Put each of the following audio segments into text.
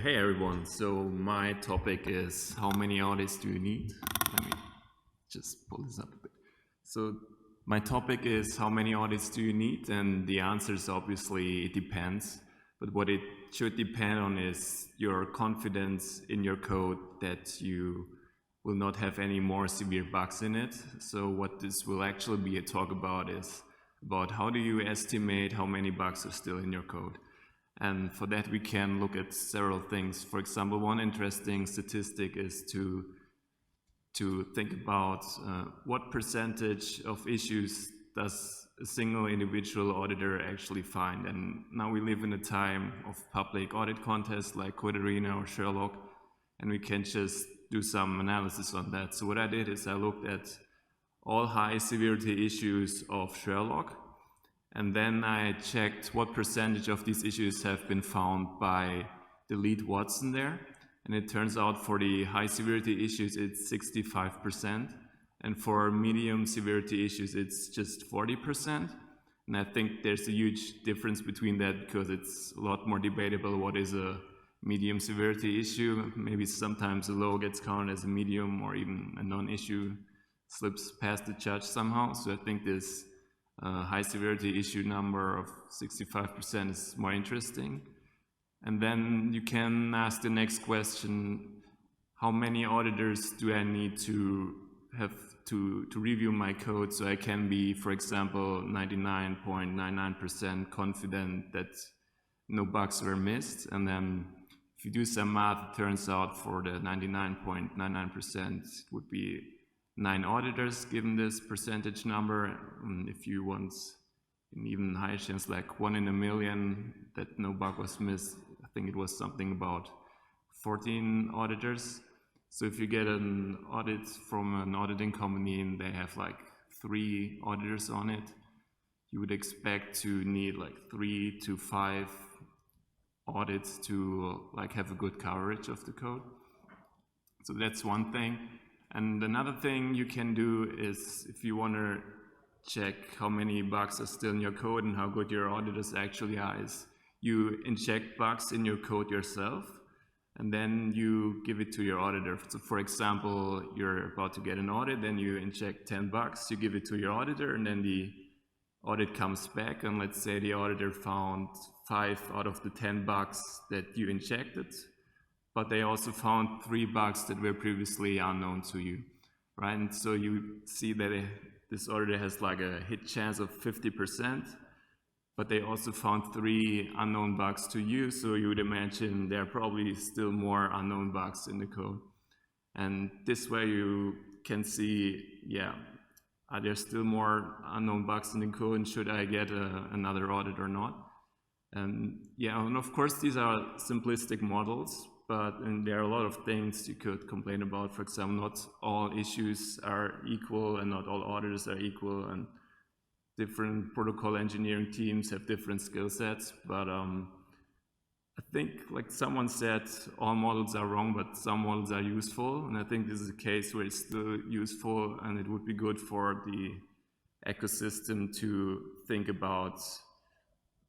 Hey everyone, so my topic is how many audits do you need? Let me just pull this up a bit. So my topic is how many audits do you need? And the answer is obviously it depends. But what it should depend on is your confidence in your code that you will not have any more severe bugs in it. So what this will actually be a talk about is about how do you estimate how many bugs are still in your code. And for that, we can look at several things. For example, one interesting statistic is to think about what percentage of issues does a single individual auditor actually find. And now we live in a time of public audit contests like Code Arena or Sherlock, and we can just do some analysis on that. So what I did is I looked at all high severity issues of Sherlock, and then I checked what percentage of these issues have been found by the lead Watson there. And it turns out for the high severity issues, it's 65%. And for medium severity issues, it's just 40%. And I think there's a huge difference between that because it's a lot more debatable what is a medium severity issue. Maybe sometimes a low gets counted as a medium, or even a non-issue slips past the judge somehow. So I think this high severity issue number of 65% is more interesting. And then you can ask the next question, how many auditors do I need to have to review my code so I can be, for example, 99.99% confident that no bugs were missed? And then if you do some math, it turns out for the 99.99% it would be 9 auditors given this percentage number. And if you want an even higher chance, like 1 in a million, that no bug was missed, I think it was something about 14 auditors. So if you get an audit from an auditing company and they have like 3 auditors on it, you would expect to need like 3 to 5 audits to like have a good coverage of the code. So that's one thing. And another thing you can do is, if you want to check how many bugs are still in your code and how good your auditors actually are, is you inject bugs in your code yourself and then you give it to your auditor. So for example, you're about to get an audit, then you inject 10 bugs, you give it to your auditor, and then the audit comes back, and let's say the auditor found 5 out of the 10 bugs that you injected, but they also found 3 bugs that were previously unknown to you, right? And so you see that this auditor has like a hit chance of 50%, but they also found 3 unknown bugs to you, so you would imagine there are probably still more unknown bugs in the code. And this way you can see, are there still more unknown bugs in the code, and should I get another audit or not? And of course these are simplistic models, but there are a lot of things you could complain about. For example, not all issues are equal and not all auditors are equal, and different protocol engineering teams have different skill sets. But I think, like someone said, all models are wrong, but some models are useful. And I think this is a case where it's still useful, and it would be good for the ecosystem to think about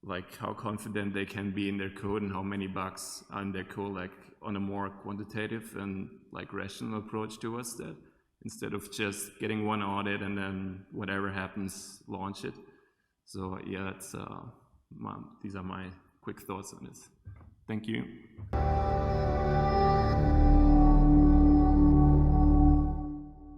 like how confident they can be in their code and how many bugs are in their code, like on a more quantitative and like rational approach towards that, instead of just getting one audit and then whatever happens, launch it. So that's these are my quick thoughts on this. Thank you.